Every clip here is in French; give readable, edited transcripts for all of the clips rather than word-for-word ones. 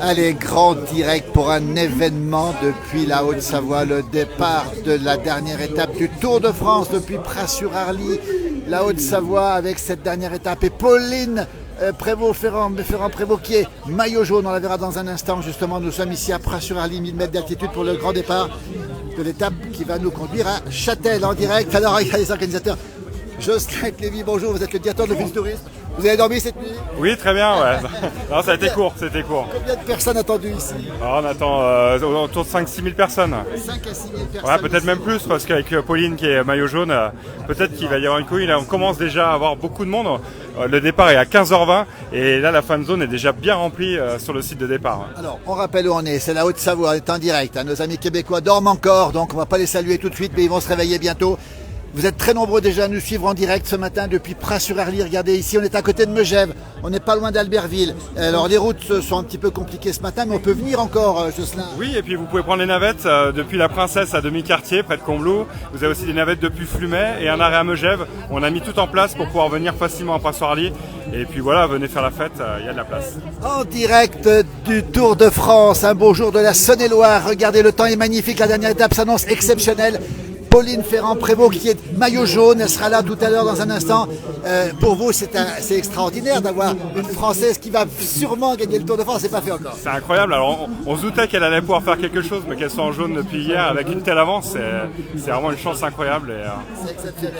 Allez, grand direct pour un événement depuis la Haute-Savoie, le départ de la dernière étape du Tour de France depuis Pras-sur-Arly, la Haute-Savoie avec cette dernière étape et Pauline Ferrand-Prévot qui est maillot jaune, on la verra dans un instant justement. Nous sommes ici à Pras-sur-Arly, 1000 mètres d'altitude pour le grand départ de l'étape qui va nous conduire à Châtel en direct. Alors il y a les organisateurs. Jocelyn Lévy, bonjour, vous êtes le directeur de l'Office Tourisme. Vous avez dormi cette nuit? Oui, très bien, ouais. Non, ça a été court, c'était court. Combien de personnes attendues ici? Alors, on attend autour de 5-6 000 personnes. 5 à 6 000 personnes. Ouais, peut-être même plus, parce qu'avec Pauline qui est maillot jaune, peut-être qu'il va y avoir une cohue. Là, on commence déjà à avoir beaucoup de monde. Le départ est à 15h20 et là, la fan zone est déjà bien remplie sur le site de départ. Alors, on rappelle où on est, c'est la Haute-Savoie, on est en direct. Nos amis québécois dorment encore, donc on ne va pas les saluer tout de suite, mais ils vont se réveiller bientôt. Vous êtes très nombreux déjà à nous suivre en direct ce matin depuis Pras-sur-Arly. Regardez ici, on est à côté de Megève, on n'est pas loin d'Albertville. Alors les routes sont un petit peu compliquées ce matin, mais on peut venir encore, Jocelyn. Oui, et puis vous pouvez prendre les navettes depuis la Princesse à Demi-Quartier, près de Combloux. Vous avez aussi des navettes depuis Flumet et un arrêt à Megève. On a mis tout en place pour pouvoir venir facilement à Pras-sur-Arly. Et puis voilà, venez faire la fête, il y a de la place. En direct du Tour de France, un beau jour de la Saône-et-Loire. Regardez, le temps est magnifique, la dernière étape s'annonce exceptionnelle. Pauline Ferrand-Prévot qui est maillot jaune, elle sera là tout à l'heure dans un instant. Pour vous, c'est extraordinaire d'avoir une Française qui va sûrement gagner le Tour de France, c'est pas fait encore. C'est incroyable, alors on se doutait qu'elle allait pouvoir faire quelque chose, mais qu'elle soit en jaune depuis hier avec une telle avance, c'est vraiment une chance incroyable. C'est exceptionnel.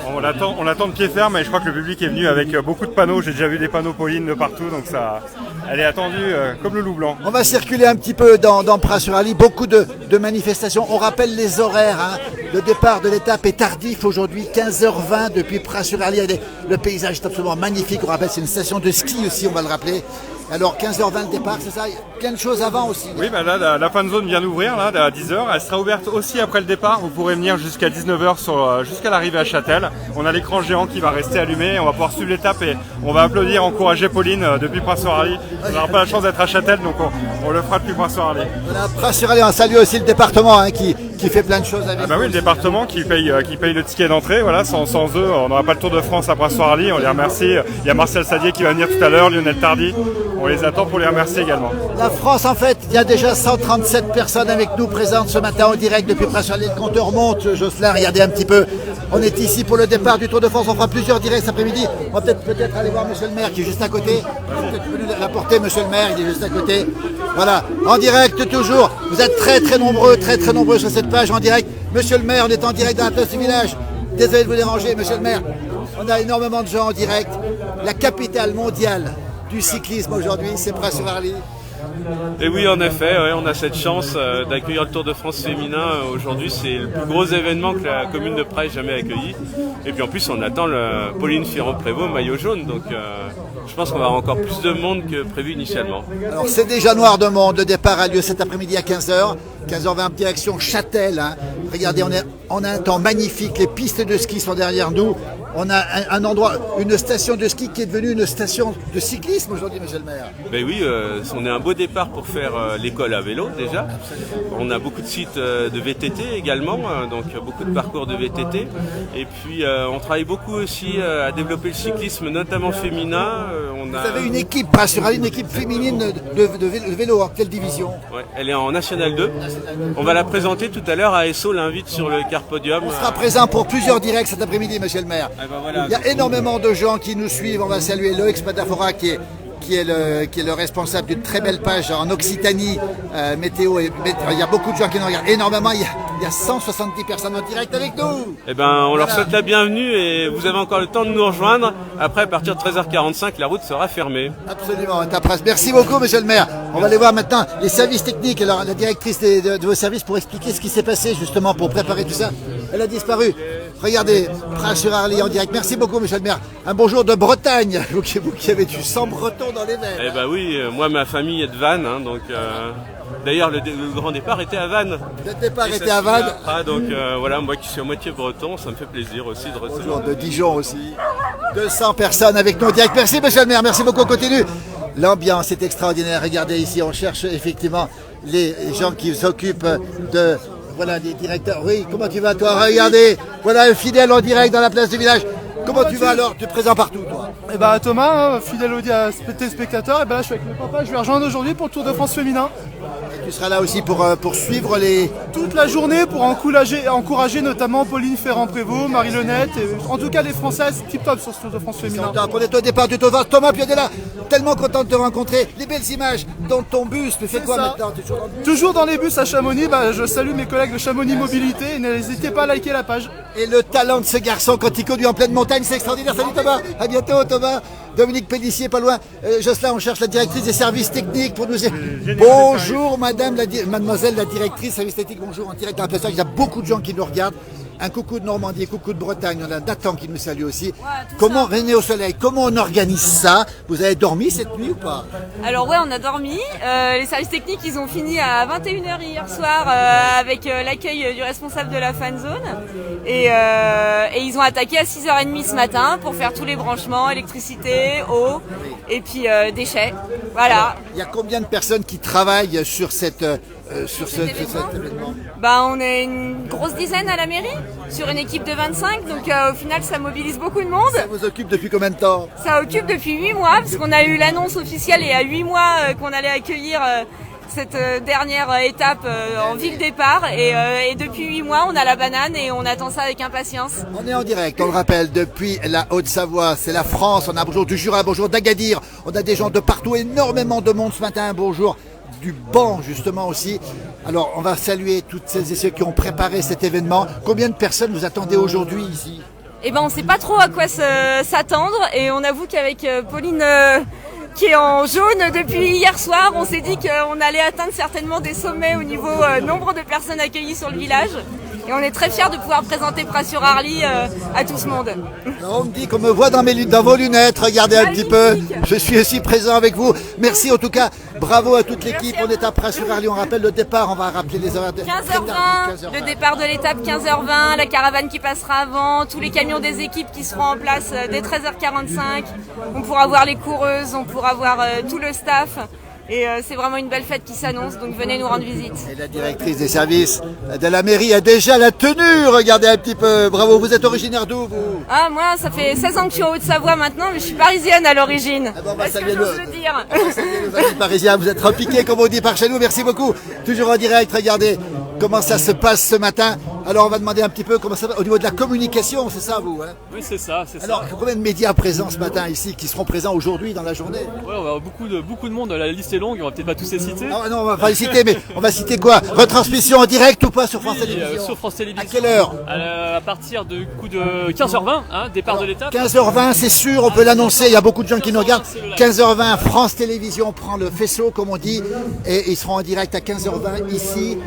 On l'attend de pied ferme et je crois que le public est venu avec beaucoup de panneaux, j'ai déjà vu des panneaux Pauline de partout, donc elle est attendue comme le loup blanc. On va circuler un petit peu dans Pras-sur-Arly, beaucoup de manifestations, on rappelle les horaires, hein. Le départ de l'étape est tardif aujourd'hui, 15h20 depuis Pras-sur-Arly. Le paysage est absolument magnifique. On rappelle, c'est une station de ski aussi, on va le rappeler. Alors 15h20 le départ, c'est ça? Plein de choses avant aussi. Oui, bah là, la fan zone vient d'ouvrir là, à 10h. Elle sera ouverte aussi après le départ. Vous pourrez venir jusqu'à 19h jusqu'à l'arrivée à Châtel. On a l'écran géant qui va rester allumé. On va pouvoir suivre l'étape et on va applaudir, encourager Pauline depuis Pras-sur-Arly. On n'aura pas la chance d'être à Châtel, donc on le fera depuis Pras-sur-Arly. Voilà, Pras-sur-Arly, on salue aussi le département hein, qui fait plein de choses avec bah oui, le département qui paye le ticket d'entrée. Voilà, sans eux, on n'aura pas le Tour de France à Pras-sur-Arly. On les remercie. Il y a Marcel Sadier qui va venir tout à l'heure, Lionel Tardy. On les attend pour les remercier également. La France, en fait, il y a déjà 137 personnes avec nous présentes ce matin en direct depuis Pras-sur-Arly. Le compteur monte, Jocelyn, regardez un petit peu. On est ici pour le départ du Tour de France. On fera plusieurs directs cet après-midi. On va peut-être aller voir monsieur le maire qui est juste à côté. Peut-être venu l'apporter, monsieur le maire, il est juste à côté. Voilà, en direct toujours. Vous êtes très nombreux sur cette page en direct. Monsieur le maire, on est en direct dans la place du village. Désolé de vous déranger, monsieur le maire. On a énormément de gens en direct. La capitale mondiale du cyclisme aujourd'hui, c'est Pras-sur-Arly. Et oui, en effet, ouais, on a cette chance d'accueillir le Tour de France féminin. Aujourd'hui, c'est le plus gros événement que la commune de Pras ait jamais accueilli. Et puis en plus, on attend Pauline Ferrand-Prévot, maillot jaune. Donc je pense qu'on va avoir encore plus de monde que prévu initialement. Alors c'est déjà noir de monde. Le départ a lieu cet après-midi à 15h. 15h20, direction Châtel. Hein. Regardez, on a un temps magnifique. Les pistes de ski sont derrière nous. On a un endroit, une station de ski qui est devenue une station de cyclisme aujourd'hui, monsieur le maire. Ben oui, on est un beau départ pour faire l'école à vélo déjà. On a beaucoup de sites de VTT également, donc beaucoup de parcours de VTT. Et puis on travaille beaucoup aussi à développer le cyclisme, notamment féminin. Vous avez une équipe, Pras-sur-Arly, une équipe féminine de vélo, en quelle division? Ouais, elle est en National 2. On va la présenter tout à l'heure. ASO l'invite sur le car podium. On sera présent pour plusieurs directs cet après-midi, monsieur le maire. Ben voilà, il y a énormément de gens qui nous suivent. On va saluer Loïc Spadafora qui est le responsable d'une très belle page en Occitanie, météo. Il y a beaucoup de gens qui nous regardent énormément. Il y a 170 personnes en direct avec nous. Eh ben, on leur souhaite la bienvenue et vous avez encore le temps de nous rejoindre. Après, à partir de 13h45, la route sera fermée. Absolument. Merci beaucoup, monsieur le maire. On va aller voir maintenant les services techniques. Alors, la directrice de vos services pour expliquer ce qui s'est passé justement pour préparer tout ça. Elle a disparu. Regardez, Pras-sur-Arly en direct. Merci beaucoup, monsieur le maire. Un bonjour de Bretagne. Vous qui avez du sang breton dans les veines. Eh ben oui, moi, ma famille est de Vannes, hein, donc... D'ailleurs, le grand départ était à Vannes. Le départ était à Vannes. Donc voilà, moi qui suis à moitié breton, ça me fait plaisir aussi de recevoir. Bonjour de Dijon aussi. 200 personnes avec nous en direct. Merci, monsieur le maire. Merci beaucoup. On continue. L'ambiance est extraordinaire. Regardez ici, on cherche effectivement les gens qui s'occupent de... Voilà, les directeurs. Oui, comment tu vas, toi? Regardez. Voilà un fidèle en direct dans la place du village. Comment tu vas alors? Tu es présent partout, toi? Et bah Thomas, fidèle téléspectateur, et bah là je suis avec mon papa, je vais rejoindre aujourd'hui pour le Tour de France féminin. Et tu seras là aussi pour suivre les... Toute la journée pour encourager notamment Pauline Ferrand-Prévot, Marie Lenette, et en tout cas les Françaises tip top sur ce Tour de France féminin. On est au départ du Tour de France. Thomas Piodella, tellement content de te rencontrer. Les belles images dans ton bus. Tu fais quoi ça. maintenant? Toujours dans les bus à Chamonix, je salue mes collègues de Chamonix Mobilité et n'hésitez pas à liker la page. Et le talent de ce garçon quand il conduit en pleine montagne, c'est extraordinaire. Salut Thomas, à bientôt Thomas. Dominique Pélissier, pas loin. Jocelyn, on cherche la directrice des services techniques pour nous... Bonjour mademoiselle la directrice services techniques, bonjour en direct. Il y a beaucoup de gens qui nous regardent. Un coucou de Normandie, coucou de Bretagne, on a Nathan qui nous salue aussi. Ouais, comment, René au soleil, comment on organise ça? Vous avez dormi cette nuit ou pas? Alors ouais, on a dormi. Les services techniques, ils ont fini à 21h hier soir avec l'accueil du responsable de la fan zone. Et ils ont attaqué à 6h30 ce matin pour faire tous les branchements, électricité, eau et puis déchets. Voilà. Il y a combien de personnes qui travaillent sur cet événement? On est une grosse dizaine à la mairie, sur une équipe de 25, donc au final ça mobilise beaucoup de monde. Ça vous occupe depuis combien de temps? Ça occupe depuis 8 mois, parce qu'on a eu l'annonce officielle il y a 8 mois qu'on allait accueillir cette dernière étape en ville départ, et depuis 8 mois on a la banane et on attend ça avec impatience. On est en direct, on le rappelle, depuis la Haute-Savoie, c'est la France, on a bonjour du Jura, bonjour d'Agadir, on a des gens de partout, énormément de monde ce matin, bonjour du banc justement aussi. Alors on va saluer toutes celles et ceux qui ont préparé cet événement. Combien de personnes vous attendez aujourd'hui ici? On ne sait pas trop à quoi s'attendre, et on avoue qu'avec Pauline qui est en jaune depuis hier soir, on s'est dit qu'on allait atteindre certainement des sommets au niveau nombre de personnes accueillies sur le village. Et on est très fiers de pouvoir présenter Pras-sur-Arly à tout ce monde. Alors on me dit qu'on me voit dans vos lunettes, regardez un petit peu. Je suis aussi présent avec vous. Merci en tout cas, bravo à toute l'équipe. On est à Pras-sur-Arly, on rappelle le départ, on va rappeler les horaires. 15h20, le départ de l'étape 15h20, la caravane qui passera avant, tous les camions des équipes qui seront en place dès 13h45. On pourra voir les coureuses, on pourra voir tout le staff. Et c'est vraiment une belle fête qui s'annonce, donc venez nous rendre visite. Et la directrice des services de la mairie a déjà la tenue, regardez un petit peu, bravo. Vous êtes originaire d'où vous? Ah, moi ça fait 16 ans que je suis en Haute-Savoie maintenant, mais je suis parisienne à l'origine. Ah bon, Est-ce que j'ose le dire? Nos amis parisiens, vous êtes repiqués comme on dit par chez nous, merci beaucoup. Toujours en direct, regardez comment ça se passe ce matin. Alors on va demander un petit peu comment ça va au niveau de la communication, c'est ça vous hein? Oui, c'est ça. Alors combien de médias présents ce matin ici, qui seront présents aujourd'hui dans la journée? Ouais, on va avoir beaucoup de monde, la liste est longue, on va peut-être pas tous les citer. Non, on va pas les citer, mais on va citer quoi? Retransmission en direct ou pas sur France Télévisions? Sur France Télévisions. À quelle heure? À partir de 15h20, départ de l'étape. 15h20, c'est sûr, on peut l'annoncer, il y a beaucoup de gens qui nous regardent. 15h20, France Télévisions prend le faisceau, comme on dit, et ils seront en direct à 15h20 ici,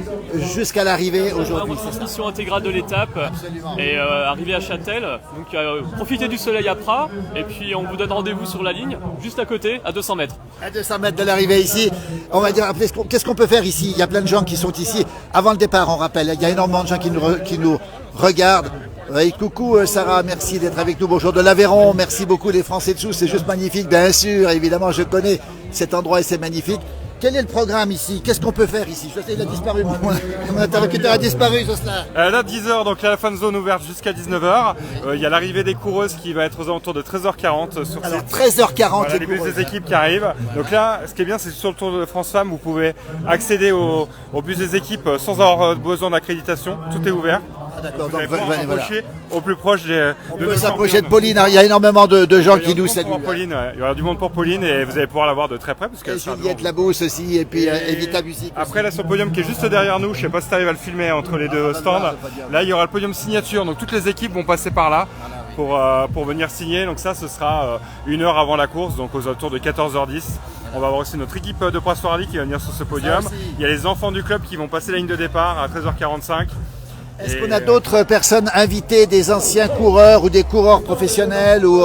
jusqu'à l'arrivée aujourd'hui. Transmission intégrale de l'étape. Absolument. Et arrivée à Châtel. Donc profitez du soleil à Pras, et puis on vous donne rendez-vous sur la ligne, juste à côté, à 200 mètres. À 200 mètres de l'arrivée ici, on va dire, qu'est-ce qu'on peut faire ici? Il y a plein de gens qui sont ici. Avant le départ, on rappelle, il y a énormément de gens qui nous regardent. Coucou Sarah, merci d'être avec nous. Bonjour de l'Aveyron, merci beaucoup les Français dessous, c'est juste magnifique, bien sûr, évidemment, je connais cet endroit et c'est magnifique. Quel est le programme ici? Qu'est-ce qu'on peut faire ici? Il a disparu, mon interlocuteur a disparu, Jocelyn. Là, 10h, donc la fan zone ouverte jusqu'à 19h. Il y a l'arrivée des coureuses qui va être aux alentours de 13h40 sur Alors, site. 13h40, Voilà, les bus des équipes qui arrivent. Donc là, ce qui est bien, c'est que sur le Tour de France Femmes, vous pouvez accéder au bus des équipes sans avoir besoin d'accréditation. Tout est ouvert. Ah, d'accord, Vous allez donc pouvoir s'approcher au plus proche de peut s'approcher de Pauline. Il y a énormément de gens qui nous saluent. Pauline, il y aura du monde pour Pauline et vous allez pouvoir la voir de très près. Parce Et Juliette Labousse aussi, et puis Evita Musique. Après, là sur le podium qui est juste derrière nous, je sais pas si tu arrives à le filmer entre les deux stands. Là, il y aura le podium signature, donc toutes les équipes vont passer par là pour venir signer. Donc ça, ce sera une heure avant la course, donc aux alentours de 14h10. On va avoir aussi notre équipe de Pras-sur-Arly qui va venir sur ce podium. Il y a les enfants du club qui vont passer la ligne de départ à 13h45. Est-ce qu'on a d'autres personnes invitées, des anciens coureurs ou des coureurs professionnels ou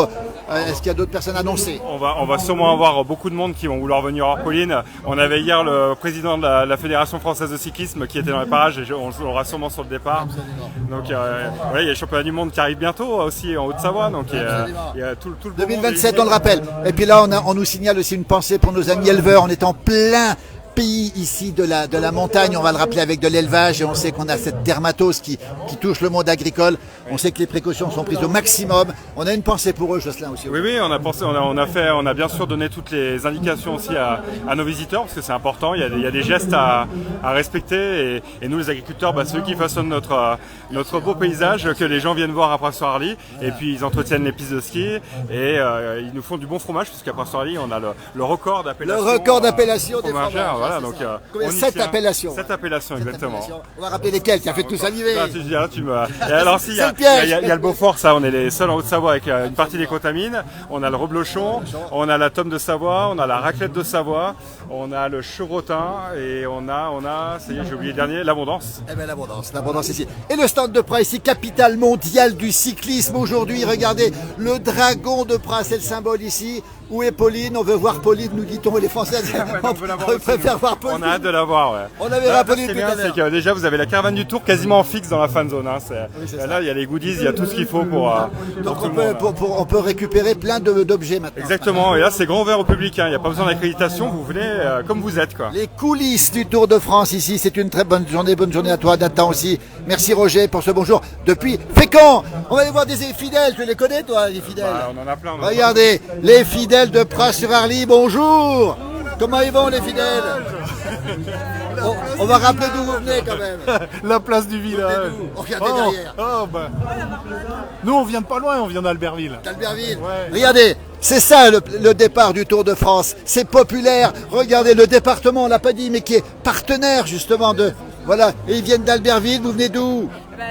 est-ce qu'il y a d'autres personnes annoncées? On va sûrement avoir beaucoup de monde qui vont vouloir venir voir Pauline. On avait hier le président de la Fédération française de cyclisme qui était dans les parages et on l'aura sûrement sur le départ. Donc il y a le championnat du monde qui arrive bientôt aussi en Haute-Savoie. Donc il y a tout le 2027, on le rappelle. Et puis là, on nous signale aussi une pensée pour nos amis éleveurs. On est en plein pays ici de la montagne, on va le rappeler, avec de l'élevage, et on sait qu'on a cette dermatose qui touche le monde agricole. On sait que les précautions sont prises au maximum. On a une pensée pour eux, Jocelyn, aussi. Oui, on a pensé, on a bien sûr donné toutes les indications aussi à nos visiteurs, parce que c'est important. Il y a des gestes à respecter, et nous, les agriculteurs, ceux qui façonnent notre beau paysage, que les gens viennent voir à Pras-sur-Arly, et puis ils entretiennent les pistes de ski, et ils nous font du bon fromage, puisqu'à Pras-sur-Arly, on a le record d'appellation. Le record d'appellation des fromagères, fromages. voilà, donc Combien? 7 appellations. 7 appellations, exactement. On va rappeler lesquelles, tu as fait tout saliver. Et alors, il y a le Beaufort, ça, on est les seuls en Haute-Savoie avec une partie des Contamines. On a le reblochon, on a la tome de Savoie, on a la raclette de Savoie, on a le chevrotin, et on a, ça y est, j'ai oublié le dernier, l'abondance. Eh bien, l'abondance ici. Et le stand de Pras ici, capitale mondiale du cyclisme aujourd'hui. Regardez, le dragon de Pras, c'est le symbole ici. Où est Pauline? On veut voir Pauline, nous dit-on, les Français. On préfère voir Pauline. On a hâte de la voir, ouais. On avait Pauline tout à l'heure. C'est que déjà, vous avez la caravane du Tour quasiment en fixe dans la fan zone. Là, il y a les goodies, il y a tout ce qu'il faut pour tout le monde. On peut récupérer plein d'objets maintenant. Exactement, et là, c'est grand ouvert au public. Il n'y a pas besoin d'accréditation, vous venez comme vous êtes, quoi. Les coulisses du Tour de France ici, c'est une très bonne journée à toi, Nathan aussi. Merci Roger pour ce bonjour depuis Fécamp. On va aller voir des fidèles, tu les connais toi, les fidèles? On en a plein. Regardez, les fidèles de Pras-sur-Arly, bonjour. Comment ils vont les fidèles? On va rappeler d'où vous venez quand même. La place du village. Regardez derrière. Nous on vient de pas loin, on vient d'Albertville. Ouais. Regardez, c'est ça le départ du Tour de France. C'est populaire. Regardez le département, on l'a pas dit, mais qui est partenaire justement de... Voilà, et ils viennent d'Albertville, vous venez d'où?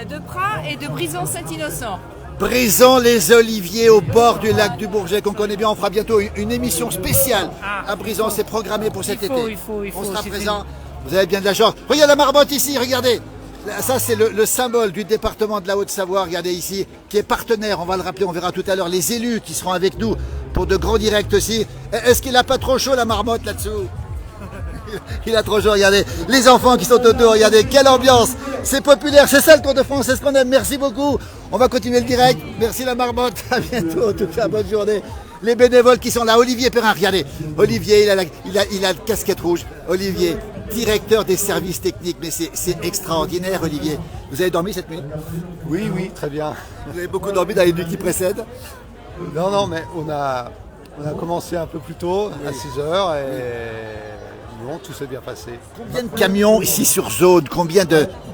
De Pras et de Brison-Saint-Innocent. Brison-les-Oliviers au bord du lac du Bourget qu'on connaît bien. On fera bientôt une émission spéciale à Brison. C'est programmé pour cet été. On sera présent. Vous avez bien de la chance. Regarde la marmotte ici, regardez. Ça c'est le symbole du département de la Haute-Savoie. Regardez ici, qui est partenaire. On va le rappeler, on verra tout à l'heure les élus qui seront avec nous pour de grands directs aussi. Est-ce qu'il n'a pas trop chaud la marmotte là-dessous? Il a trop chaud, regardez. Les enfants qui sont autour, regardez, quelle ambiance. C'est populaire, c'est ça le Tour de France, c'est ce qu'on aime. Merci beaucoup. On va continuer le direct. Merci la marmotte. À bientôt, en tout cas, bonne journée. Les bénévoles qui sont là, Olivier Perrin, regardez. Olivier, il a la casquette rouge. Olivier, directeur des services techniques. Mais c'est extraordinaire, Olivier. Vous avez dormi cette nuit? Oui, très bien. Vous avez beaucoup dormi dans les nuits qui précèdent? Non, mais on a commencé un peu plus tôt, à 6h, et bon, tout s'est bien passé. Combien de camions ici sur zone? Combien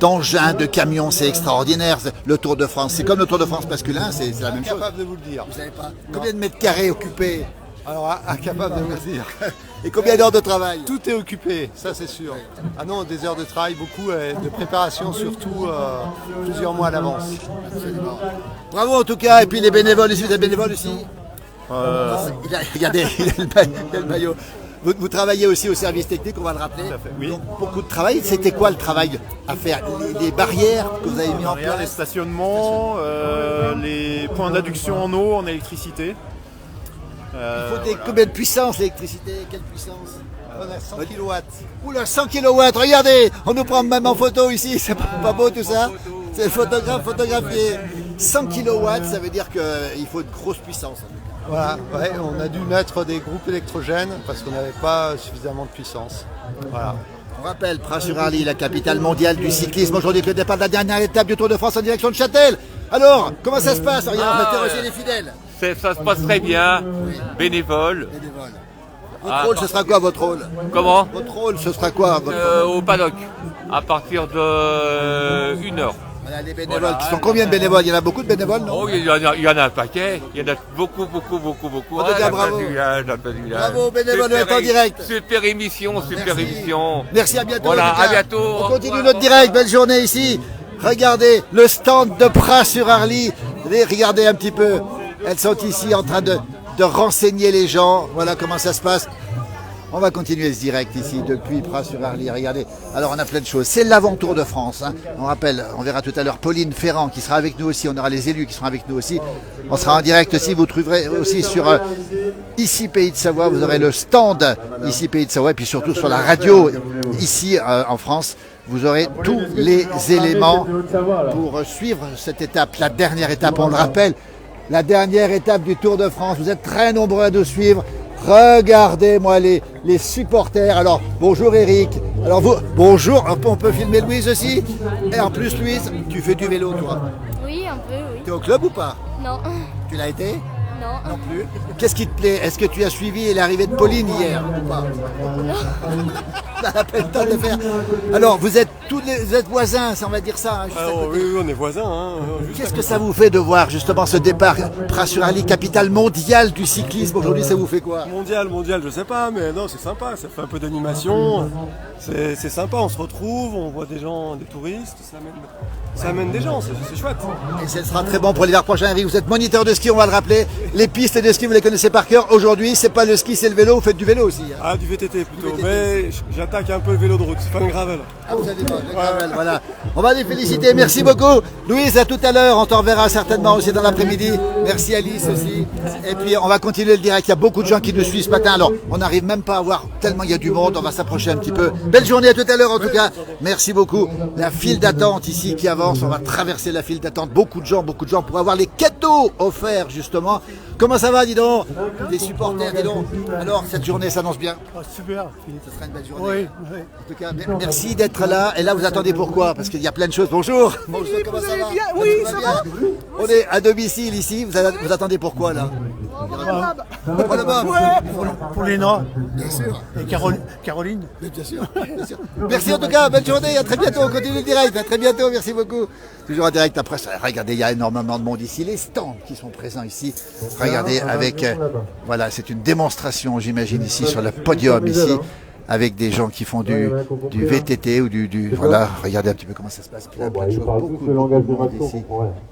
d'engins, de camions? C'est extraordinaire, le Tour de France. C'est comme le Tour de France masculin, c'est la même chose. Incapable de vous le dire. Vous savez pas? Combien de mètres carrés occupés? Alors, incapable de vous le dire. Et combien d'heures de travail? Tout est occupé, ça c'est sûr. Ah non, des heures de travail, beaucoup, et de préparation surtout, plusieurs mois à l'avance. Absolument. Bravo en tout cas, et puis les bénévoles ici, vous êtes bénévoles aussi? Regardez, il a le maillot. Vous travaillez aussi au service technique, on va le rappeler. Oui. Donc, beaucoup de travail. C'était quoi le travail à faire? Les barrières que vous avez mis en place? Les stationnements, les points d'adduction en eau, en électricité. Il faut combien de puissance l'électricité? Quelle puissance? On a 100 kW. Oula, 100 kW, regardez, on nous prend même en photo ici, c'est pas beau tout ça? C'est le photographe photographié. 100 kW, ça veut dire qu'il faut une grosse puissance. Voilà, ouais, on a dû mettre des groupes électrogènes parce qu'on n'avait pas suffisamment de puissance. Voilà. On rappelle, Pras-sur-Arly, la capitale mondiale du cyclisme. Aujourd'hui, le départ de la dernière étape du Tour de France en direction de Châtel. Alors, comment ça se passe? Regarde, on va interroger les fidèles. Ça se passe très bien, bénévole. Votre rôle, ce sera quoi votre rôle? Comment? Votre rôle, ce sera quoi Au paddock, à partir de 1h. Voilà, les bénévoles, qui sont combien de bénévoles? Il y en a beaucoup de bénévoles, non? Oh, il y en a un paquet, il y en a beaucoup. En tout cas, bravo. Bravo, bénévoles, on est en direct. Super émission. Merci, à bientôt. Voilà, à bientôt. On continue notre direct, belle journée ici. Regardez le stand de Pras-sur-Arly. Regardez un petit peu. Elles sont ici en train de renseigner les gens. Voilà comment ça se passe. On va continuer ce direct ici depuis Pras-sur-Arly. Regardez, alors on a plein de choses. C'est l'avant-tour de France. On rappelle, on verra tout à l'heure Pauline Ferrand qui sera avec nous aussi. On aura les élus qui seront avec nous aussi. On sera en direct aussi. Vous trouverez aussi sur Ici Pays de Savoie. Vous aurez le stand Ici Pays de Savoie. Et puis surtout sur la radio ici en France. Vous aurez tous les éléments pour suivre cette étape. La dernière étape, on le rappelle. La dernière étape du Tour de France. Vous êtes très nombreux à nous suivre. Regardez-moi les supporters. Alors, bonjour Eric. Alors vous, bonjour. On peut filmer Louise aussi. Et en plus, Louise, tu fais du vélo, toi. Oui, un peu, oui. Tu es au club ou pas? Non. Tu l'as été? Non. Non plus. Qu'est-ce qui te plaît? Est-ce que tu as suivi l'arrivée de Pauline hier ou pas? Non. Ça n'a pas le temps de faire. Alors, vous êtes vous êtes voisins, on va dire ça. Hein, juste à côté. Oui, on est voisins. Hein, Qu'est-ce que ça vous fait de voir justement ce départ Pras-sur-Arly, capitale mondiale du cyclisme? Aujourd'hui, ça vous fait quoi? Mondial, je sais pas, mais non, c'est sympa. Ça fait un peu d'animation. C'est sympa, on se retrouve, on voit des gens, des touristes. Ça amène des gens, c'est chouette. Et ce sera très bon pour l'hiver prochain, Eric. Vous êtes moniteur de ski, on va le rappeler. Les pistes de ski, vous les connaissez par cœur. Aujourd'hui, c'est pas le ski, c'est le vélo. Vous faites du vélo aussi. Hein. Ah, du VTT plutôt. Mais j'attaque un peu le vélo de route, c'est pas le gravel. Ah, vous avez pas le gravel, voilà. On va les féliciter. Merci beaucoup. Louise, à tout à l'heure. On t'en reverra certainement aussi dans l'après-midi. Merci Alice aussi. Et puis, on va continuer le direct. Il y a beaucoup de gens qui nous suivent ce matin. Alors, on n'arrive même pas à voir tellement il y a du monde. On va s'approcher un petit peu. Belle journée à tout à l'heure en tout cas. Merci beaucoup. La file d'attente ici qui avance. On va traverser la file d'attente. Beaucoup de gens pour avoir les cadeaux offerts justement. Comment ça va, dis donc? Les supporters, dis donc. Alors, cette journée s'annonce bien? Super. Ce sera une belle journée. Oui. En tout cas, merci d'être là. Et là, vous attendez pourquoi? Parce qu'il y a plein de choses. Bonjour. Bonjour, comment ça va? Oui, ça va. On est à domicile ici. Vous attendez pourquoi là? Pour Léna. Bien sûr. Et Caroline. Bien sûr. Merci en tout cas. Bonne journée. À très bientôt. On continue le direct. À très bientôt. Merci beaucoup. Toujours en direct après ça. Regardez, il y a énormément de monde ici. Les stands qui sont présents ici. Regardez avec... voilà, c'est une démonstration, j'imagine, ici sur le podium, ici, avec des gens qui font du VTT ou du... Voilà, regardez un petit peu comment ça se passe. Plein de choses, beaucoup de monde ici,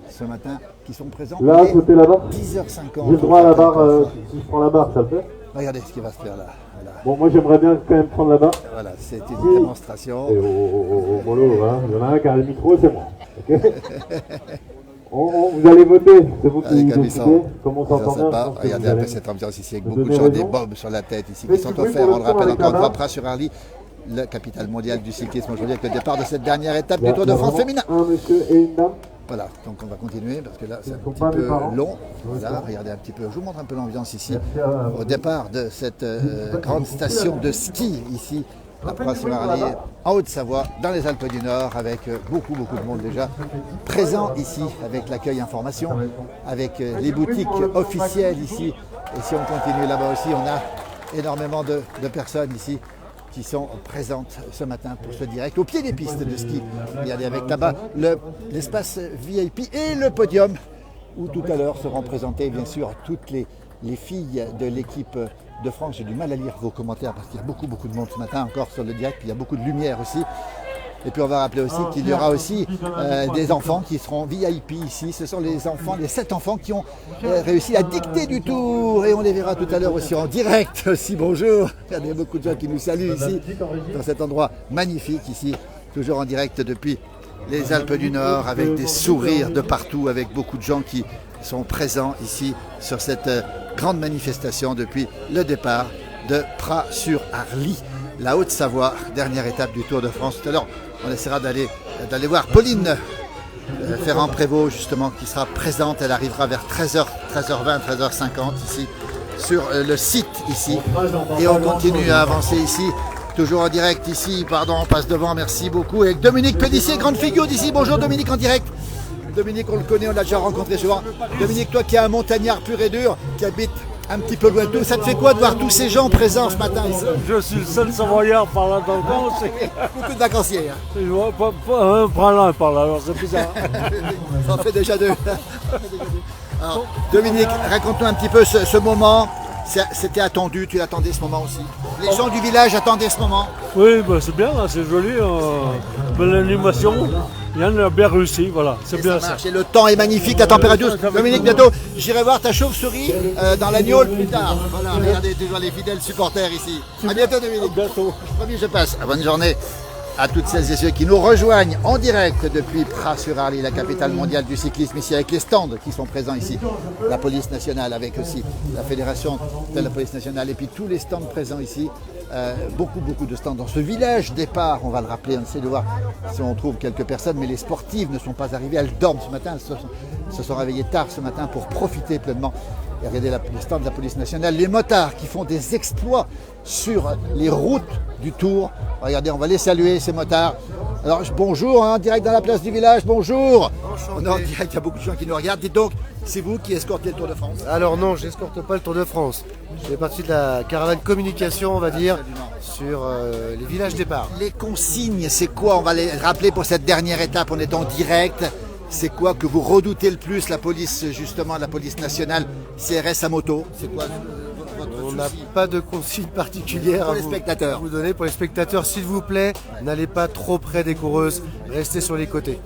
ce matin, qui sont présents. Là, côté là-bas 10h50. J'ai le droit à la barre, si je prends la barre, ça le fait? Regardez ce qui va se faire là. Voilà. Bon, moi j'aimerais bien quand même prendre la barre. Voilà, c'est une démonstration. Et au mollo, hein. Il y en a un qui a le micro, c'est moi. Okay. Vous allez voter, c'est vous qui décidez. Comment on s'entend bien? Regardez un peu cette ambiance ici avec beaucoup de gens, des bobs sur la tête ici qui sont offerts. On le rappelle encore une fois, Pras-sur-Arly, la capitale mondiale du cyclisme aujourd'hui avec le départ de cette dernière étape du Tour de France féminin. Un monsieur et une dame. Voilà, donc on va continuer parce que là c'est un petit peu long. Voilà, regardez un petit peu, je vous montre un peu l'ambiance ici au départ de cette grande station de ski ici à Pras-sur-Arly, en Haute-Savoie, dans les Alpes du Nord, avec beaucoup de monde déjà présent ici, avec l'accueil information, avec les boutiques officielles ici. Et si on continue là-bas aussi, on a énormément de personnes ici qui sont présentes ce matin pour ce direct au pied des pistes de ski. Regardez avec là-bas l'espace VIP et le podium où tout à l'heure seront présentées bien sûr toutes les filles de l'équipe de France. J'ai du mal à lire vos commentaires parce qu'il y a beaucoup de monde ce matin encore sur le direct, il y a beaucoup de lumière aussi. Et puis on va rappeler aussi qu'il y aura aussi des enfants qui seront VIP ici. Ce sont les enfants, les 7 enfants qui ont réussi à dicter du tour. Et on les verra tout à l'heure aussi en direct. Aussi, bonjour. Il y a beaucoup de gens qui nous saluent ici, dans cet endroit magnifique ici. Toujours en direct depuis les Alpes du Nord, avec des sourires de partout, avec beaucoup de gens qui sont présents ici sur cette grande manifestation depuis le départ de Pras-sur-Arly. La Haute-Savoie, dernière étape du Tour de France. Tout à l'heure, on essaiera d'aller voir Pauline Ferrand-Prévot, justement, qui sera présente. Elle arrivera vers 13h, 13h20, 13h50 ici, sur le site ici. Et on continue à avancer ici, toujours en direct ici. Pardon, on passe devant, merci beaucoup. Avec Dominique Pélissier, grande figure d'ici. Bonjour Dominique, en direct. Dominique, on le connaît, on l'a déjà rencontré souvent. Dominique, toi qui es un montagnard pur et dur, qui habite un petit peu loin de tout, ça te fait quoi de voir tous ces gens présents ce matin ici? Je suis le seul Savoyard par là dans le coin aussi. Beaucoup de vacanciers. Hein. Je vois pas un par là, alors c'est bizarre. Ça en fait déjà 2. Alors, Dominique, raconte-nous un petit peu ce moment. C'était attendu, tu l'attendais ce moment aussi. Les gens du village attendaient ce moment. Oui, bah c'est bien, c'est joli. Belle animation. Yann a bien réussi, voilà, c'est bien ça. Et le temps est magnifique, la température. Dominique, bientôt, j'irai voir ta chauve-souris dans l'agneau plus tard. Voilà, regardez toujours les fidèles supporters ici. À bientôt Dominique. Bientôt. Promis, je passe. Bonne journée à toutes celles et ceux qui nous rejoignent en direct depuis Pras-sur-Arly, la capitale mondiale du cyclisme, ici avec les stands qui sont présents ici. La police nationale avec aussi la fédération de la police nationale et puis tous les stands présents ici. Beaucoup de stands dans ce village départ, on va le rappeler, on essaie de voir si on trouve quelques personnes, mais les sportives ne sont pas arrivées, elles dorment ce matin, elles se sont réveillées tard ce matin pour profiter pleinement Et regardez le stand de la police nationale, les motards qui font des exploits sur les routes du Tour. Regardez, on va les saluer, ces motards. Alors bonjour, hein, direct dans la place du village, bonjour. On est en direct, il y a beaucoup de gens qui nous regardent. Dites donc, c'est vous qui escortez le Tour de France? Alors non, je n'escorte pas le Tour de France. Je fais partie de la caravane communication, on va dire, sur les villages départ. Les consignes, c'est quoi? On va les rappeler pour cette dernière étape, on est en direct. C'est quoi que vous redoutez le plus, la police, justement, la police nationale, CRS à moto? C'est quoi votre On souci? n'a pas de consigne particulière Pour les spectateurs. à vous donner. Pour les spectateurs, s'il vous plaît, n'allez pas trop près des coureuses, restez sur les côtés.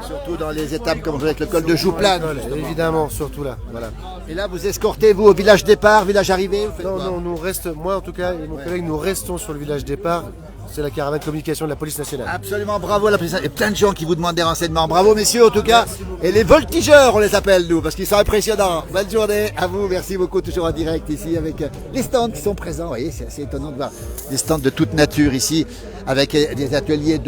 Surtout dans les étapes comme avec le col de Jouplane. Évidemment, surtout là. Voilà. Et là, vous escortez, vous, au village départ, village arrivé? Vous faites Non, quoi? non, nous restons, moi en tout cas, et mon collègue, nous restons sur le village départ. C'est la caravane communication de la police nationale. Absolument, bravo à la police. Et plein de gens qui vous demandent des renseignements. Bravo, messieurs, en tout cas. Et les voltigeurs, on les appelle, nous, parce qu'ils sont impressionnants. Bonne journée à vous. Merci beaucoup, toujours en direct ici avec les stands qui sont présents. Vous voyez, c'est assez étonnant de voir des stands de toute nature ici, avec des ateliers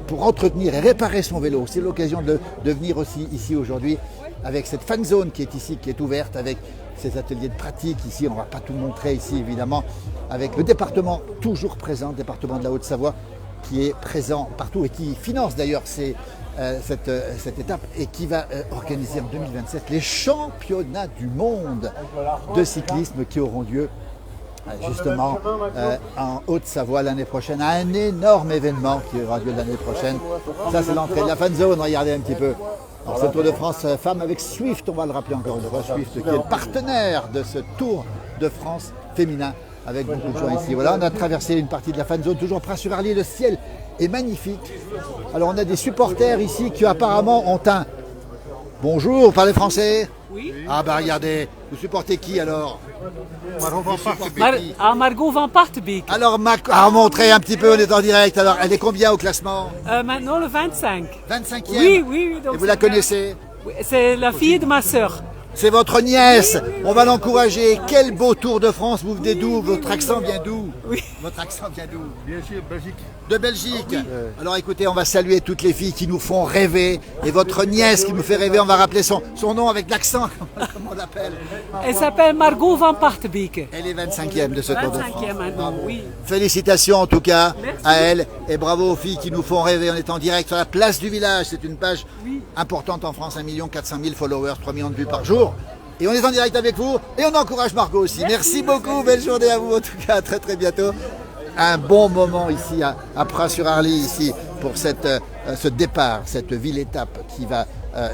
pour entretenir et réparer son vélo. C'est l'occasion de venir aussi ici aujourd'hui, avec cette fan zone qui est ici, qui est ouverte, avec ces ateliers de pratique ici. On ne va pas tout montrer ici, évidemment, avec le département toujours présent, le département de la Haute-Savoie, qui est présent partout et qui finance d'ailleurs cette étape et qui va organiser en 2027 les championnats du monde de cyclisme qui auront lieu justement en Haute-Savoie l'année prochaine. Un énorme événement qui aura lieu l'année prochaine. Ça, c'est l'entrée de la fan zone, regardez un petit peu. Alors, ce Tour de France femmes avec Swift, on va le rappeler encore une fois, Swift qui est le partenaire de ce Tour de France féminin, avec beaucoup de gens ici. Voilà, on a traversé une partie de la fan zone, toujours Pras-sur-Arly, le ciel est magnifique. Alors on a des supporters ici qui apparemment ont un... Bonjour, vous parlez français? Oui. Ah bah regardez, vous supportez qui alors? Margot Van Partenbeek. Alors montrez un petit peu, on est en direct. Alors elle est combien au classement? Maintenant le 25. 25e? Oui. Et vous la connaissez? C'est la fille de ma sœur. C'est votre nièce, on va l'encourager. Quel beau Tour de France, vous venez d'où? Votre accent vient d'où? Oui. Votre accent vient d'où? Bien sûr, Belgique. De Belgique. Alors écoutez, on va saluer toutes les filles qui nous font rêver. Et votre nièce qui nous fait rêver, on va rappeler son nom avec l'accent, comment on l'appelle? Elle s'appelle Margot Van Partenbeek. Elle est 25e de ce Tour de France. 25e maintenant, oui. Félicitations en tout cas à elle et bravo aux filles qui nous font rêver. On est en direct sur la place du village. C'est une page importante en France, 1 400 000 followers, 3 millions de vues par jour. Et on est en direct avec vous et on encourage Margot aussi. Merci beaucoup, belle journée à vous en tout cas, à très très bientôt. Un bon moment ici à Pras-sur-Arly ici pour ce départ, cette ville-étape qui va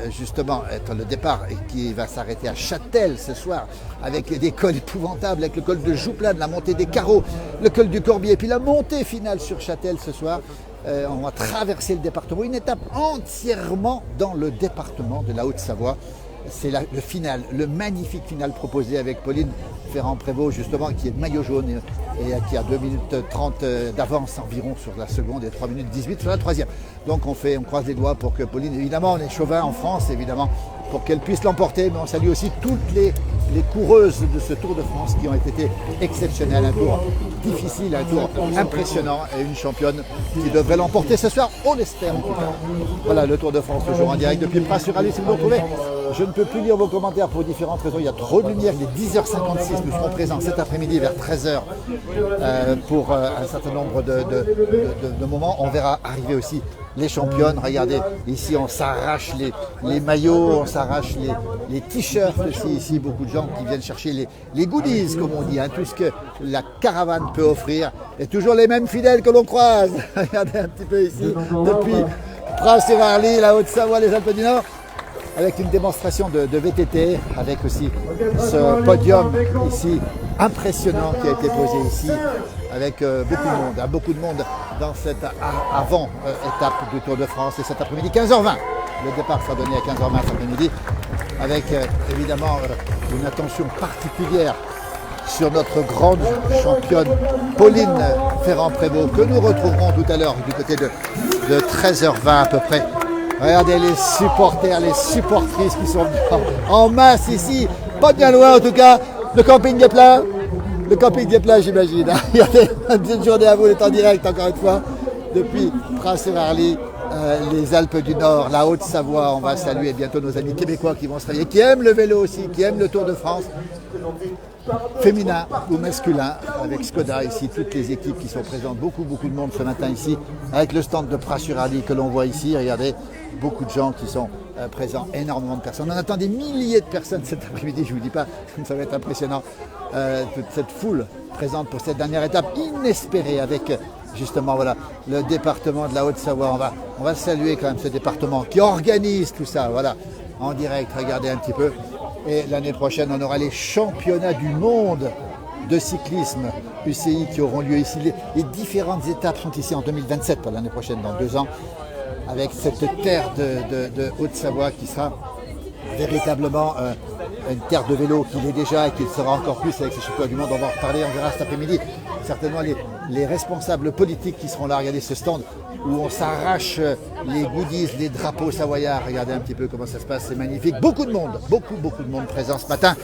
justement être le départ et qui va s'arrêter à Châtel ce soir avec des cols épouvantables, avec le col de Jouplane, la montée des Carreaux, le col du Corbier et puis la montée finale sur Châtel ce soir. On va traverser le département, une étape entièrement dans le département de la Haute-Savoie. C'est le final, le magnifique final proposé avec Pauline Ferrand-Prévot, justement, qui est de maillot jaune et qui a 2 minutes 30 d'avance environ sur la seconde et 3 minutes 18 sur la troisième. Donc on croise les doigts pour que Pauline, évidemment, on est chauvin en France, évidemment, pour qu'elle puisse l'emporter. Mais on salue aussi toutes les coureuses de ce Tour de France qui ont été exceptionnelles. Un tour difficile, un tour impressionnant et une championne qui devrait l'emporter ce soir, on l'espère en tout cas. Voilà le Tour de France, toujours en direct depuis Pras-sur-Arly. Si vous nous retrouvez, je ne peux plus lire vos commentaires pour différentes raisons. Il y a trop de lumière. Il est 10h56. Nous serons présents cet après-midi vers 13h pour un certain nombre de moments. On verra arriver aussi les championnes. Regardez, ici on s'arrache les maillots, on s'arrache les t-shirts aussi. Ici, beaucoup de gens qui viennent chercher les goodies, comme on dit, hein, tout ce que la caravane peut offrir. Et toujours les mêmes fidèles que l'on croise. Regardez un petit peu ici, depuis Pras-sur-Arly, la Haute-Savoie, les Alpes du Nord, avec une démonstration de VTT, avec aussi ce podium ici impressionnant qui a été posé ici, avec beaucoup de monde dans cette avant-étape du Tour de France. Et cet après-midi, 15h20, le départ sera donné à 15h20 cet après-midi, avec évidemment une attention particulière sur notre grande championne Pauline Ferrand-Prévot, que nous retrouverons tout à l'heure du côté de 13h20 à peu près. Regardez les supporters, les supportrices qui sont en masse ici, pas bien loin en tout cas. Le camping est plein, j'imagine. Regardez, une petite journée à vous, on est en direct encore une fois depuis Pras-sur-Arly les Alpes du Nord, la Haute-Savoie. On va saluer bientôt nos amis québécois qui vont se réveiller, qui aiment le vélo aussi, qui aiment le Tour de France. Féminin ou masculin, avec Skoda ici, toutes les équipes qui sont présentes, beaucoup de monde ce matin ici, avec le stand de Pras-sur-Arly que l'on voit ici, regardez, beaucoup de gens qui sont présents, énormément de personnes. On attend des milliers de personnes cet après-midi, je ne vous dis pas, ça va être impressionnant, toute cette foule présente pour cette dernière étape inespérée avec justement voilà, le département de la Haute-Savoie. On va saluer quand même ce département qui organise tout ça, voilà, en direct, regardez un petit peu. Et l'année prochaine, on aura les championnats du monde de cyclisme UCI qui auront lieu ici. Les différentes étapes sont ici en 2027, pas l'année prochaine, dans 2 ans, avec cette terre de Haute-Savoie qui sera véritablement une terre de vélo qu'il est déjà et qu'il sera encore plus avec ces championnats du monde. On va en reparler, on verra cet après-midi. Certainement les responsables politiques qui seront là, regardez ce stand où on s'arrache les goodies, les drapeaux savoyards. Regardez un petit peu comment ça se passe, c'est magnifique. Beaucoup de monde présent ce matin.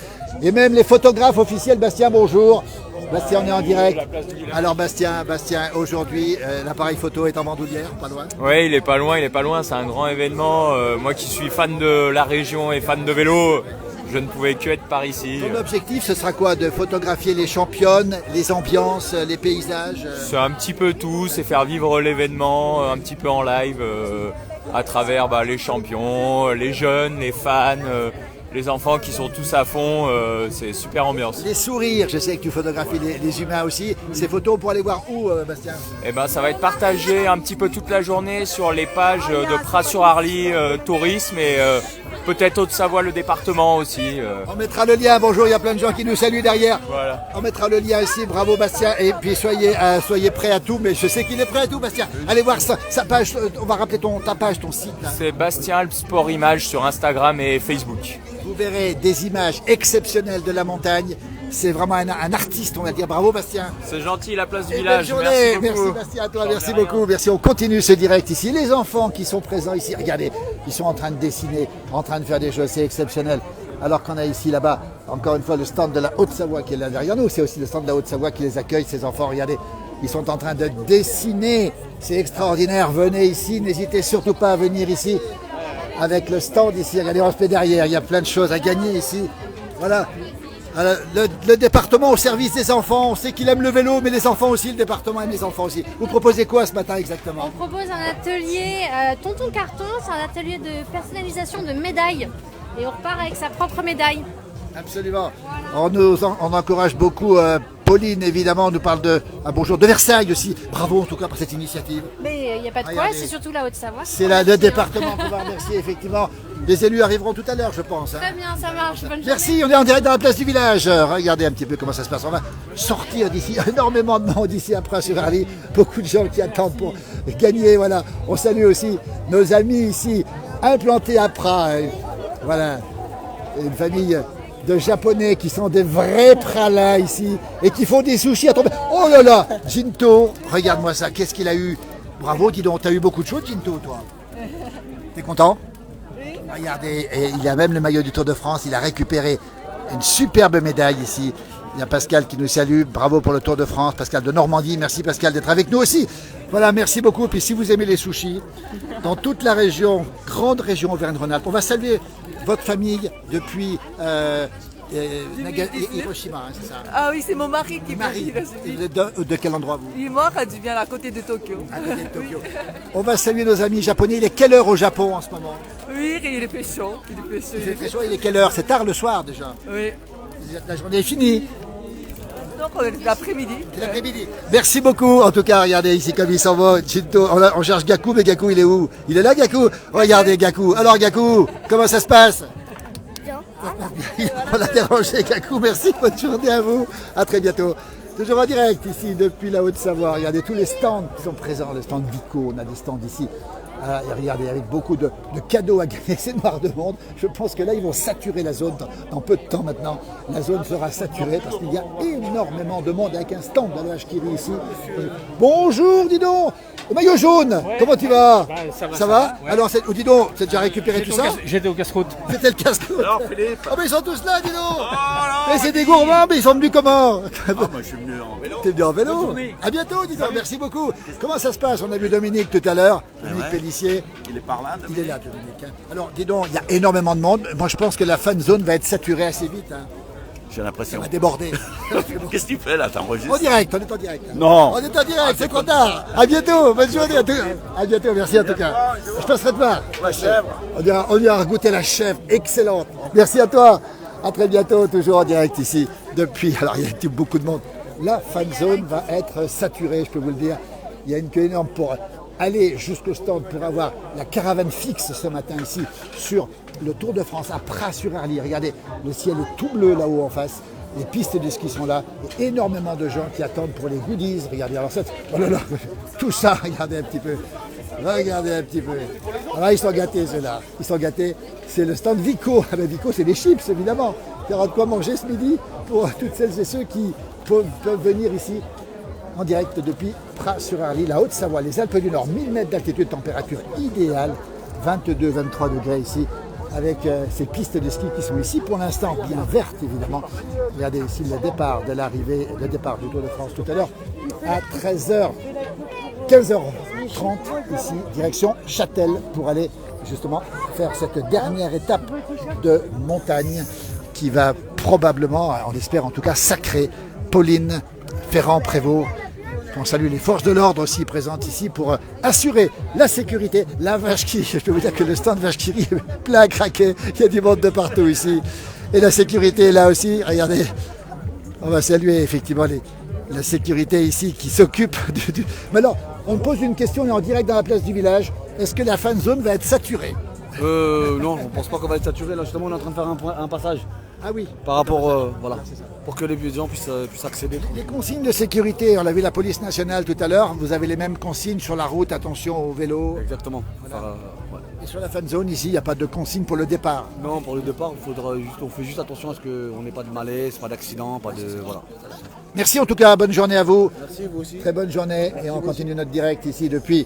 Et même les photographes officiels. Bastien, bonjour. Bastien, on est en direct. Alors Bastien, aujourd'hui, l'appareil photo est en bandoulière, pas loin. Oui, il est pas loin, c'est un grand événement. Moi qui suis fan de la région et fan de vélo, je ne pouvais que être par ici. Ton objectif, ce sera quoi? De photographier les championnes, les ambiances, les paysages? C'est un petit peu tout, c'est faire vivre l'événement un petit peu en live à travers les champions, les jeunes, les fans, les enfants qui sont tous à fond, c'est super ambiance. Les sourires, je sais que tu photographies les humains aussi. Ces photos, on pourra les voir où, Bastien? Eh ben, ça va être partagé un petit peu toute la journée sur les pages de Pras-sur-Arly Tourisme et peut-être Haute-Savoie, le département aussi. On mettra le lien, bonjour, il y a plein de gens qui nous saluent derrière. Voilà. On mettra le lien ici, bravo Bastien, et puis soyez prêts à tout, mais je sais qu'il est prêt à tout Bastien. Allez voir sa page, on va rappeler ta page, ton site. C'est Bastien Alpes Sport Images sur Instagram et Facebook. Vous verrez des images exceptionnelles de la montagne. C'est vraiment un artiste, on va dire. Bravo Bastien. C'est gentil, la place du et village. Merci beaucoup. Merci Bastien, à toi, merci beaucoup. Merci, on continue ce direct ici. Les enfants qui sont présents ici, regardez, ils sont en train de dessiner, en train de faire des choses, c'est exceptionnel. Alors qu'on a ici, là-bas, encore une fois, le stand de la Haute-Savoie qui est là derrière nous. C'est aussi le stand de la Haute-Savoie qui les accueille, ces enfants, regardez. Ils sont en train de dessiner. C'est extraordinaire. Venez ici, n'hésitez surtout pas à venir ici. Avec le stand ici, regardez, on se fait derrière, il y a plein de choses à gagner ici. Voilà, le département au service des enfants, on sait qu'il aime le vélo, mais les enfants aussi, le département aime les enfants aussi. Vous proposez quoi ce matin exactement? On propose un atelier Tonton Carton, c'est un atelier de personnalisation de médailles. Et on repart avec sa propre médaille. Absolument. On encourage beaucoup Pauline, évidemment, nous parle de bonjour de Versailles aussi. Bravo en tout cas pour cette initiative. Mais il n'y a pas de quoi, c'est surtout la Haute-Savoie. C'est là le département, on va remercier effectivement. Les élus arriveront tout à l'heure, je pense. Très bien, ça marche. Bonne Merci, on est en direct dans la place du village. Regardez un petit peu comment ça se passe. On va sortir d'ici, énormément de monde ici à Pras-sur-Arly. Beaucoup de gens qui attendent pour gagner. Voilà. On salue aussi nos amis ici, implantés à Pras. Voilà, une famille de Japonais qui sont des vrais pralins ici et qui font des sushis à tomber. Oh là là, Jinto, regarde-moi ça, qu'est-ce qu'il a eu? Bravo, dis donc, t'as eu beaucoup de choses, Jinto, toi. T'es content? Oui. Regardez, et il a même le maillot du Tour de France, il a récupéré une superbe médaille ici. Il y a Pascal qui nous salue, bravo pour le Tour de France, Pascal de Normandie, merci Pascal d'être avec nous aussi. Voilà, merci beaucoup. Puis si vous aimez les sushis, dans toute la région, grande région Auvergne-Rhône-Alpes, on va saluer votre famille depuis Hiroshima, hein, c'est ça? Ah oui, c'est mon mari qui est Vous êtes de quel endroit vous? Il est mort, il vient à côté de Tokyo. À côté de Tokyo. On va saluer nos amis japonais. Il est quelle heure au Japon en ce moment? Oui, il est fait chaud. Il est très chaud, il est quelle heure? C'est tard le soir déjà. Oui. La journée est finie. Donc l'après-midi. L'après-midi. Merci beaucoup. En tout cas, regardez ici comme il s'en va. Shinto, on cherche Gaku, mais Gaku il est où? Il est là Gaku? Regardez Gaku. Alors Gaku, comment ça se passe? Bien. On l'a dérangé Gaku, merci, bonne journée à vous. À très bientôt. Toujours en direct ici depuis la Haute-Savoie. Regardez tous les stands qui sont présents. Le stand Vico, on a des stands ici. Regardez, avec beaucoup de cadeaux à gagner, c'est noir de monde. Je pense que là, ils vont saturer la zone dans peu de temps maintenant. La zone sera saturée parce qu'il y a énormément de monde avec un stand de la Hachkiri ici. Bonjour, dis donc! Maillot jaune, comment tu vas? Ça va ouais. Alors, dis donc, tu as déjà récupéré tout ça? J'étais au casse-croûte. C'était le casse-croûte. Alors, Philippe. Ah, mais ils sont tous là, dis donc. Mais c'est des gourmands, mais ils sont venus comment? Moi, je suis venu en vélo. T'es venu en vélo? À bientôt, dis donc, merci beaucoup. Comment ça se passe? On a vu Dominique tout à l'heure, Dominique Pellissier. Il est par là, Il est là, Dominique. Alors, dis donc, il y a énormément de monde. Moi, je pense que la fan zone va être saturée assez vite. J'ai l'impression. Ça va déborder. Qu'est-ce que tu fais là? T'enregistres? On est en direct. Non. On est en direct, c'est trop tard. À bientôt, bonne journée. À bientôt, merci en tout cas. Je passerai te voir. La chèvre. On ira goûter la chèvre, excellente. Merci à toi. À très bientôt, toujours en direct ici. Depuis, alors il y a beaucoup de monde. La fan zone va être saturée, je peux vous le dire. Il y a une queue énorme pour aller jusqu'au stand pour avoir la caravane fixe ce matin ici sur le Tour de France à Pras-sur-Arly. Regardez, le ciel est tout bleu là-haut en face. Les pistes de ski sont là. Et énormément de gens qui attendent pour les goodies. Regardez, alors ça, oh là là, tout ça, regardez un petit peu. Regardez un petit peu. Alors ils sont gâtés ceux-là. Ils sont gâtés. C'est le stand Vico. Ah ben, Vico, c'est des chips évidemment. Il y aura de quoi manger ce midi pour toutes celles et ceux qui peuvent venir ici en direct depuis Pras-sur-Arly, la Haute-Savoie, les Alpes du Nord, 1000 mètres d'altitude, température idéale, 22-23 degrés ici, avec ces pistes de ski qui sont ici pour l'instant bien vertes évidemment. Regardez ici le départ de l'arrivée, le départ du Tour de France tout à l'heure à 13h, 15h30 ici, direction Châtel pour aller justement faire cette dernière étape de montagne qui va probablement, on espère en tout cas, sacrer Pauline Ferrand-Prévôt. On salue les forces de l'ordre aussi présentes ici pour assurer la sécurité. La vache qui, je peux vous dire que le stand vache qui rit est plein à craquer. Il y a du monde de partout ici. Et la sécurité est là aussi. Regardez, on va saluer effectivement la sécurité ici qui s'occupe du... Mais alors, on me pose une question, on est en direct dans la place du village. Est-ce que la fan zone va être saturée? Non, on pense pas qu'on va être saturé. Là, justement, on est en train de faire un passage. Ah oui. Par rapport, voilà, pour que les gens puissent accéder. Les consignes de sécurité, on l'a vu la police nationale tout à l'heure, vous avez les mêmes consignes sur la route, attention au vélo. Exactement. Voilà. Et sur la fan zone ici, il n'y a pas de consigne pour le départ? Non, pour le départ, on fait juste attention à ce qu'on n'ait pas de malaise, pas d'accident, pas de... Voilà. Merci en tout cas, bonne journée à vous. Merci, vous aussi. Très bonne journée et on continue notre direct ici depuis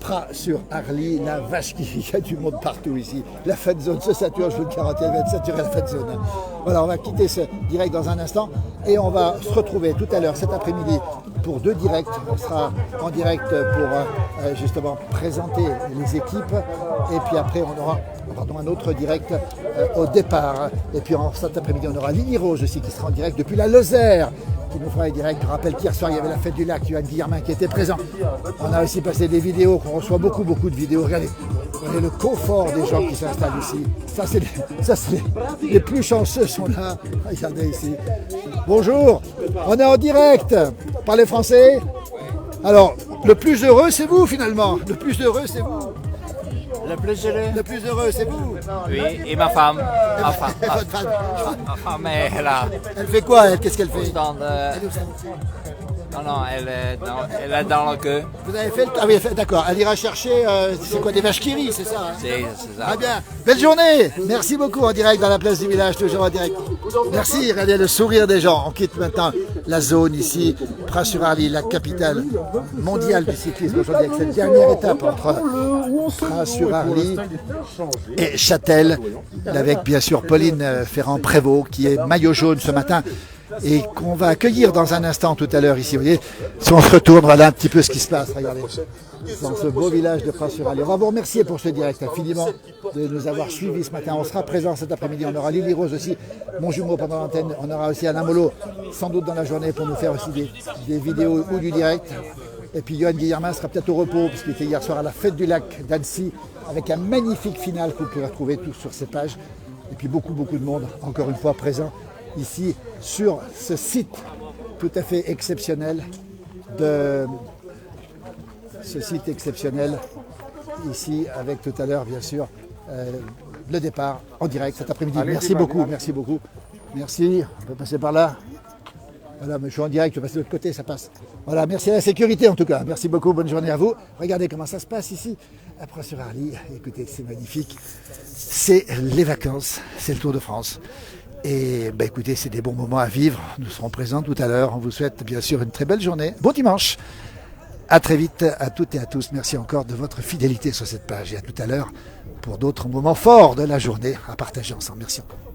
Pras-sur-Arly, la vache qui y a du monde partout ici. La fan zone se sature, je vous le garantis, elle va être saturée la fan zone. Voilà, on va quitter ce direct dans un instant et on va se retrouver tout à l'heure cet après-midi pour 2 directs. On sera en direct pour justement présenter les équipes et puis après on aura un autre direct au départ. Et puis cet après-midi on aura Lily Rose aussi qui sera en direct depuis la Lozère, qui nous fera un direct. Je rappelle qu'hier soir il y avait la fête du lac, Yoann Guillermin qui était présent. On a aussi passé des vidéos, qu'on reçoit beaucoup de vidéos. Regardez le confort des gens qui s'installent ici. Ça c'est les plus chanceux sont là. Regardez ici. Bonjour, on est en direct. Parlez français. Alors, le plus heureux c'est vous finalement. Le plus heureux c'est vous. Le plus heureux, c'est vous? Oui, et ma femme. Votre femme. Ma femme est là. Elle fait quoi, elle? Qu'est-ce qu'elle fait? Non, elle est dans le queue. Vous avez fait le... Ah oui, d'accord. Elle ira chercher, c'est quoi, des vaches qui rient, c'est ça? C'est ça. Ah bien. Belle journée. Merci beaucoup en direct dans la place du village, toujours en direct. Merci, regardez le sourire des gens. On quitte maintenant la zone ici, Pras-sur-Arly, la capitale mondiale du cyclisme aujourd'hui avec cette dernière étape entre Pras-sur-Arly et Châtel, avec bien sûr Pauline Ferrand-Prévôt qui est maillot jaune ce matin et qu'on va accueillir dans un instant tout à l'heure ici. Vous voyez, si on se retourne, voilà un petit peu ce qui se passe, regardez, dans ce beau village de Pras-sur-Arly. On va vous remercier pour ce direct infiniment de nous avoir suivis ce matin. On sera présent cet après-midi, on aura Lily Rose aussi, mon jumeau pendant l'antenne, on aura aussi Alain Molo sans doute dans la journée pour nous faire aussi des vidéos ou du direct. Et puis Yoann Guillermin sera peut-être au repos puisqu'il était hier soir à la fête du lac d'Annecy avec un magnifique final que vous pourrez retrouver tout sur ces pages. Et puis beaucoup de monde encore une fois présent ici sur ce site tout à fait exceptionnel ici avec tout à l'heure bien sûr le départ en direct cet après-midi. Merci beaucoup. Merci, on peut passer par là. Voilà, mais je suis en direct, je vais passer de l'autre côté, ça passe. Voilà, merci à la sécurité en tout cas. Merci beaucoup, bonne journée à vous. Regardez comment ça se passe ici à Pras-sur-Arly. Écoutez, c'est magnifique. C'est les vacances, c'est le Tour de France. Et écoutez, c'est des bons moments à vivre. Nous serons présents tout à l'heure. On vous souhaite bien sûr une très belle journée. Bon dimanche. À très vite à toutes et à tous. Merci encore de votre fidélité sur cette page et à tout à l'heure pour d'autres moments forts de la journée à partager ensemble. Merci encore.